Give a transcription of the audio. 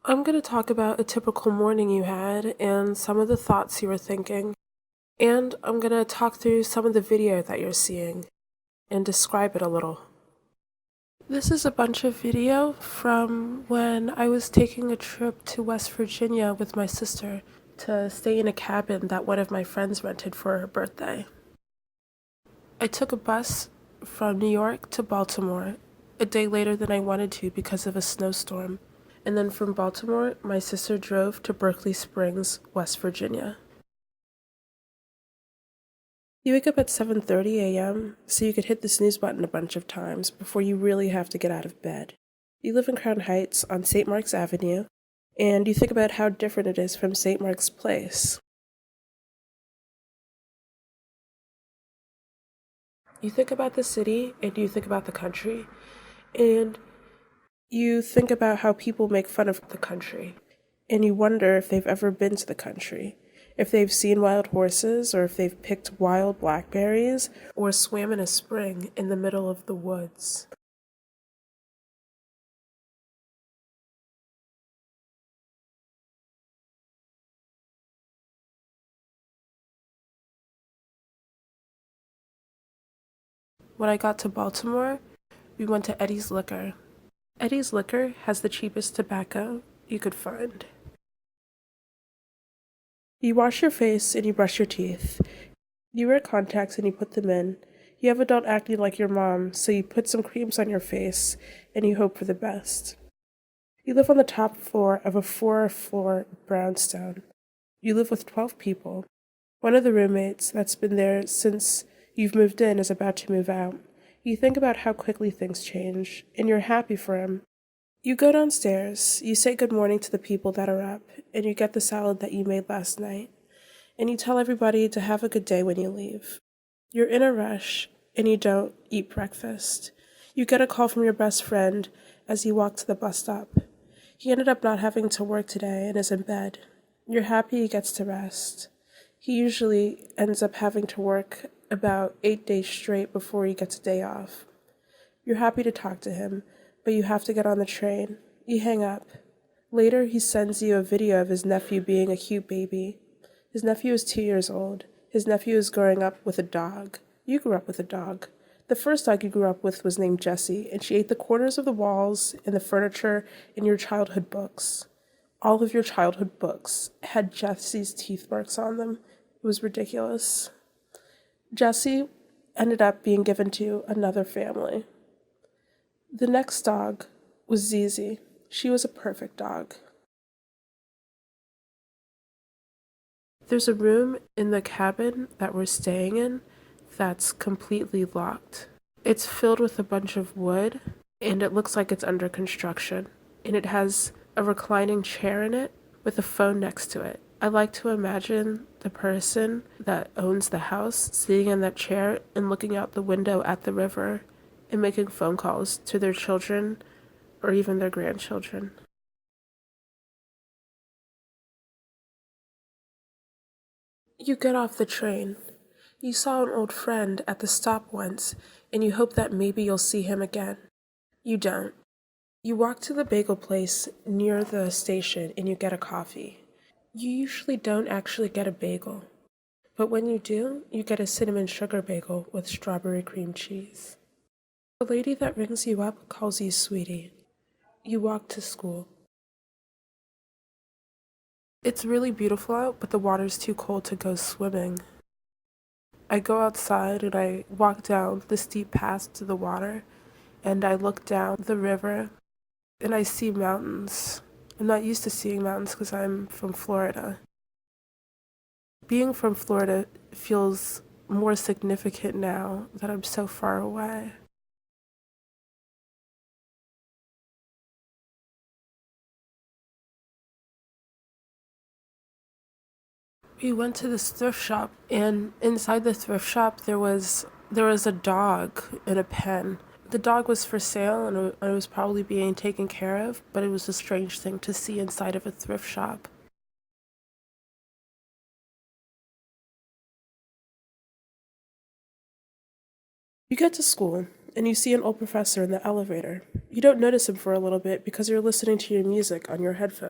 I'm going to talk about a typical morning you had and some of the thoughts you were thinking. And I'm going to talk through some of the video that you're seeing and describe it a little. This is a bunch of video from when I was taking a trip to West Virginia with my sister to stay in a cabin that one of my friends rented for her birthday. I took a bus from New York to Baltimore a day later than I wanted to because of a snowstorm. And then from Baltimore, my sister drove to Berkeley Springs, West Virginia. You wake up at 7:30 a.m., so you could hit the snooze button a bunch of times before you really have to get out of bed. You live in Crown Heights on St. Mark's Avenue, and you think about how different it is from St. Mark's Place. You think about the city, and you think about the country, and you think about how people make fun of the country, and you wonder if they've ever been to the country, if they've seen wild horses, or if they've picked wild blackberries, or swam in a spring in the middle of the woods. When I got to Baltimore, we went to Eddie's Liquor. Eddie's Liquor has the cheapest tobacco you could find. You wash your face and you brush your teeth. You wear contacts and you put them in. You have adult acne like your mom, so you put some creams on your face and you hope for the best. You live on the top floor of a 4-floor brownstone. You live with 12 people. One of the roommates that's been there since you've moved in is about to move out. You think about how quickly things change, and you're happy for him. You go downstairs, you say good morning to the people that are up, and you get the salad that you made last night, and you tell everybody to have a good day when you leave. You're in a rush, and you don't eat breakfast. You get a call from your best friend as you walk to the bus stop. He ended up not having to work today and is in bed. You're happy he gets to rest. He usually ends up having to work about 8 days straight before he gets a day off. You're happy to talk to him, but you have to get on the train. You hang up. Later, he sends you a video of his nephew being a cute baby. His nephew is 2 years old. His nephew is growing up with a dog. You grew up with a dog. The first dog you grew up with was named Jessie, and she ate the corners of the walls and the furniture in your childhood books. All of your childhood books had Jessie's teeth marks on them. It was ridiculous. Jessie ended up being given to another family. The next dog was Zizi. She was a perfect dog. There's a room in the cabin that we're staying in that's completely locked. It's filled with a bunch of wood, and it looks like it's under construction. And it has a reclining chair in it with a phone next to it. I like to imagine the person that owns the house sitting in that chair and looking out the window at the river and making phone calls to their children or even their grandchildren. You get off the train. You saw an old friend at the stop once, and you hope that maybe you'll see him again. You don't. You walk to the bagel place near the station and you get a coffee. You usually don't actually get a bagel, but when you do, you get a cinnamon sugar bagel with strawberry cream cheese. The lady that rings you up calls you sweetie. You walk to school. It's really beautiful out, but the water's too cold to go swimming. I go outside and I walk down the steep path to the water, and I look down the river and I see mountains. I'm not used to seeing mountains because I'm from Florida. Being from Florida feels more significant now that I'm so far away. We went to this thrift shop, and inside the thrift shop there was a dog in a pen. The dog was for sale and it was probably being taken care of, but it was a strange thing to see inside of a thrift shop. You get to school and you see an old professor in the elevator. You don't notice him for a little bit because you're listening to your music on your headphones.